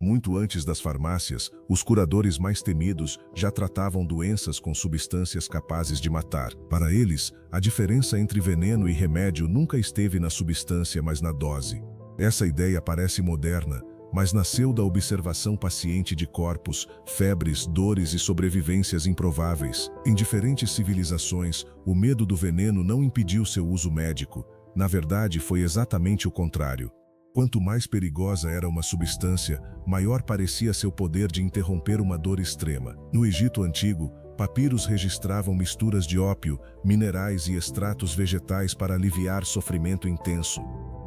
Muito antes das farmácias, os curadores mais temidos já tratavam doenças com substâncias capazes de matar. Para eles, a diferença entre veneno e remédio nunca esteve na substância, mas na dose. Essa ideia parece moderna, mas nasceu da observação paciente de corpos, febres, dores e sobrevivências improváveis. Em diferentes civilizações, o medo do veneno não impediu seu uso médico. Na verdade, foi exatamente o contrário. Quanto mais perigosa era uma substância, maior parecia seu poder de interromper uma dor extrema. No Egito Antigo, papiros registravam misturas de ópio, minerais e extratos vegetais para aliviar sofrimento intenso.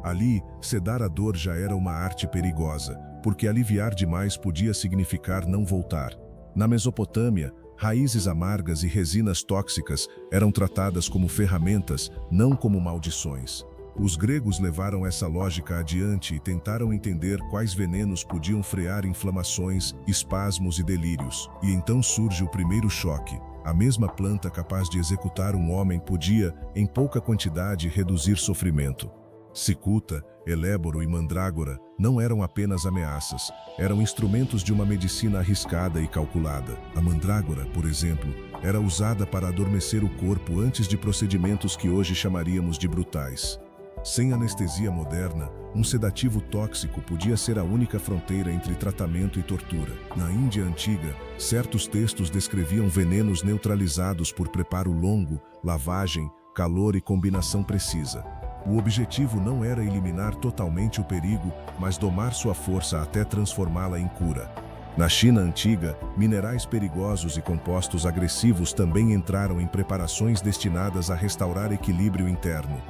Ali, sedar a dor já era uma arte perigosa, porque aliviar demais podia significar não voltar. Na Mesopotâmia, raízes amargas e resinas tóxicas eram tratadas como ferramentas, não como maldições. Os gregos levaram essa lógica adiante e tentaram entender quais venenos podiam frear inflamações, espasmos e delírios. E então surge o primeiro choque. A mesma planta capaz de executar um homem podia, em pouca quantidade, reduzir sofrimento. Cicuta, eléboro e mandrágora não eram apenas ameaças, eram instrumentos de uma medicina arriscada e calculada. A mandrágora, por exemplo, era usada para adormecer o corpo antes de procedimentos que hoje chamaríamos de brutais. Sem anestesia moderna, um sedativo tóxico podia ser a única fronteira entre tratamento e tortura. Na Índia antiga, certos textos descreviam venenos neutralizados por preparo longo, lavagem, calor e combinação precisa. O objetivo não era eliminar totalmente o perigo, mas domar sua força até transformá-la em cura. Na China antiga, minerais perigosos e compostos agressivos também entraram em preparações destinadas a restaurar equilíbrio interno.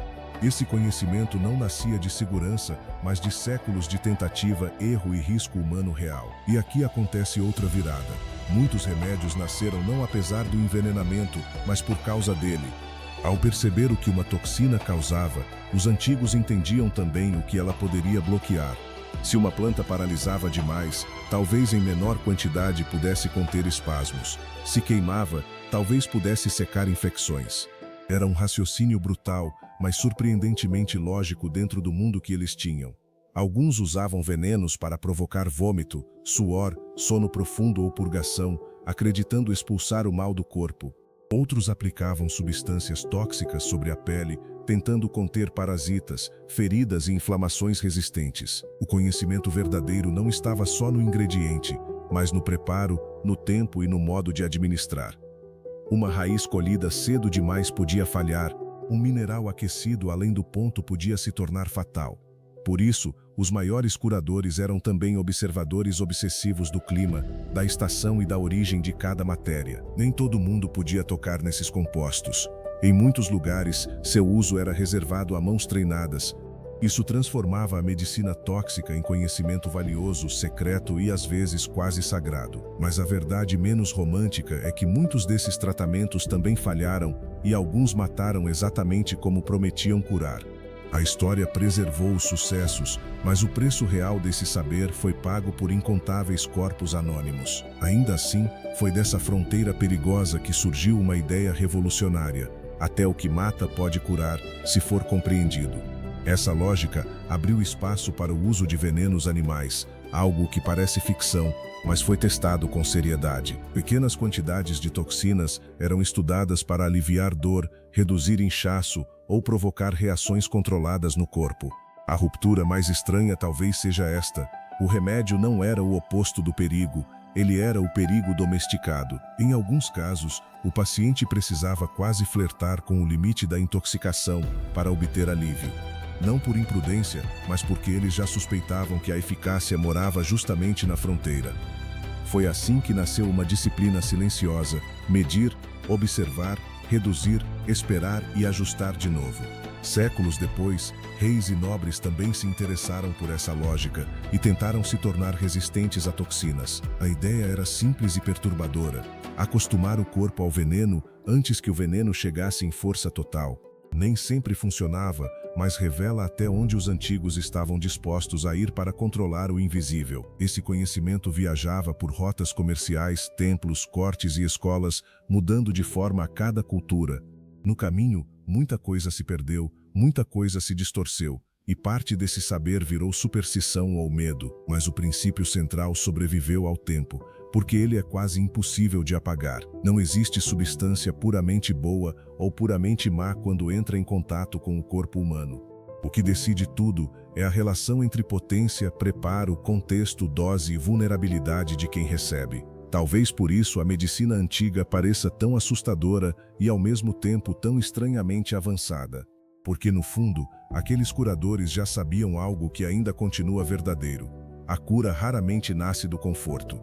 Esse conhecimento não nascia de segurança, mas de séculos de tentativa, erro e risco humano real. E aqui acontece outra virada. Muitos remédios nasceram não apesar do envenenamento, mas por causa dele. Ao perceber o que uma toxina causava, os antigos entendiam também o que ela poderia bloquear. Se uma planta paralisava demais, talvez em menor quantidade pudesse conter espasmos. Se queimava, talvez pudesse secar infecções. Era um raciocínio brutal, mas surpreendentemente lógico dentro do mundo que eles tinham. Alguns usavam venenos para provocar vômito, suor, sono profundo ou purgação, acreditando expulsar o mal do corpo. Outros aplicavam substâncias tóxicas sobre a pele, tentando conter parasitas, feridas e inflamações resistentes. O conhecimento verdadeiro não estava só no ingrediente, mas no preparo, no tempo e no modo de administrar. Uma raiz colhida cedo demais podia falhar, um mineral aquecido além do ponto podia se tornar fatal. Por isso, os maiores curadores eram também observadores obsessivos do clima, da estação e da origem de cada matéria. Nem todo mundo podia tocar nesses compostos. Em muitos lugares, seu uso era reservado a mãos treinadas. Isso transformava a medicina tóxica em conhecimento valioso, secreto e às vezes quase sagrado. Mas a verdade menos romântica é que muitos desses tratamentos também falharam e alguns mataram exatamente como prometiam curar. A história preservou os sucessos, mas o preço real desse saber foi pago por incontáveis corpos anônimos. Ainda assim, foi dessa fronteira perigosa que surgiu uma ideia revolucionária. Até o que mata pode curar, se for compreendido. Essa lógica abriu espaço para o uso de venenos animais, algo que parece ficção, mas foi testado com seriedade. Pequenas quantidades de toxinas eram estudadas para aliviar dor, reduzir inchaço ou provocar reações controladas no corpo. A ruptura mais estranha talvez seja esta: o remédio não era o oposto do perigo, ele era o perigo domesticado. Em alguns casos, o paciente precisava quase flertar com o limite da intoxicação para obter alívio. Não por imprudência, mas porque eles já suspeitavam que a eficácia morava justamente na fronteira. Foi assim que nasceu uma disciplina silenciosa: medir, observar, reduzir, esperar e ajustar de novo. Séculos depois, reis e nobres também se interessaram por essa lógica e tentaram se tornar resistentes a toxinas. A ideia era simples e perturbadora: acostumar o corpo ao veneno antes que o veneno chegasse em força total. Nem sempre funcionava, mas revela até onde os antigos estavam dispostos a ir para controlar o invisível. Esse conhecimento viajava por rotas comerciais, templos, cortes e escolas, mudando de forma a cada cultura. No caminho, muita coisa se perdeu, muita coisa se distorceu, e parte desse saber virou superstição ou medo, mas o princípio central sobreviveu ao tempo, porque ele é quase impossível de apagar. Não existe substância puramente boa ou puramente má quando entra em contato com o corpo humano. O que decide tudo é a relação entre potência, preparo, contexto, dose e vulnerabilidade de quem recebe. Talvez por isso a medicina antiga pareça tão assustadora e ao mesmo tempo tão estranhamente avançada. Porque no fundo, aqueles curadores já sabiam algo que ainda continua verdadeiro. A cura raramente nasce do conforto.